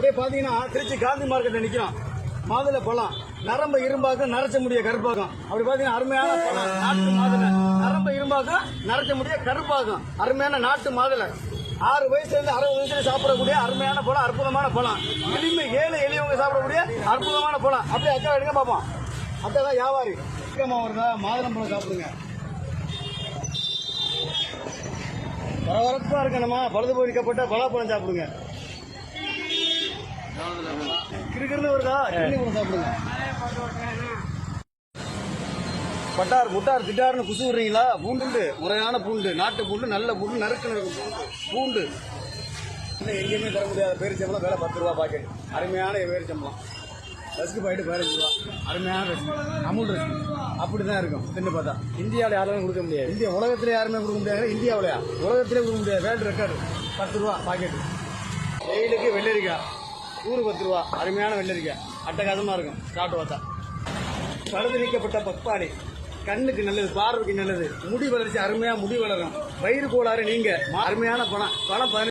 அப்படியே பாத்தீங்கன்னா திருச்சி காந்தி மார்க்கெட்ல நிக்கிறோம். மாதுளை பழம் நரம்ப இரும்பாக்கும் நரைச்ச முடிய கருப்பாக்கும். அப்படி பாத்தீங்கன்னா அருமையான பழம் நாட்டு மாதுளை. நரம்ப இரும்பாக்கும் நரைச்ச முடிய கருப்பாக்கும். அருமையான நாட்டு மாதுளை. 6 வயசுல இருந்து 60 வயசுல சாப்பிடக்கூடிய அருமையான பழம், அற்புதமான பழம். ஏழை எளியவங்க சாப்பிடக்கூடிய அற்புதமான பழம். அப்படியே அக்கா எடுங்க பாப்போம். அக்கா தான் வியாபாரி. வருதா மாதுளம் பழம் சாப்பிடுங்க. பரபரப்பா இருக்கணுமா பழுது போய்க்கப்பட்ட பலாப்பழம் சாப்பிடுங்க. கிருக்கிருந்து வருதா கிண்ணி பழம் சாப்பிடுங்க. பட்டார் முட்டார் திட்டார்னு குசு விடுறீங்களா? பூண்டு முறையான பூண்டு, நாட்டு பூண்டு, நல்ல பூண்டு, நறுக்கு நறுக்கு பூண்டு. இன்னும் எங்கேயுமே தர முடியாத பேரிச்சம்பளம் வேலை 10 ரூபா பாக்கெட். அருமையான பேரிச்சம்பளம். ரஸ்க்கு பாயிட்டு 15 ரூபா. அருமையான ரஸ்க்கு, அமுல் ரஸ்க்கு. அப்படிதான் இருக்கும் தின்னு பார்த்தா. இந்தியாவில் யாருமே கொடுக்க முடியாது. இந்தியா உலகத்திலே யாருமே கொடுக்க முடியாது. இந்தியாவிலையா உலகத்திலே கொடுக்க முடியாது. வேர்ல்டு ரெக்கார்டு 10 ரூபா பாக்கெட். வெயிலுக்கு வெள்ளரிக்காய் ஊரு 10 ரூபா. அருமையான வெள்ளரிக்காய் அட்டகாசமா இருக்கும் சாப்பிட்டு பார்த்தா. பழுது நீக்கப்பட்ட பப்பாளி கண்ணுக்கு நல்லது, பார்வைக்கு நல்லது, முடி வளர்ச்சி அருமையா முடி வளரும். வயிறு கோளாறு நீங்க அருமையான பழம் 15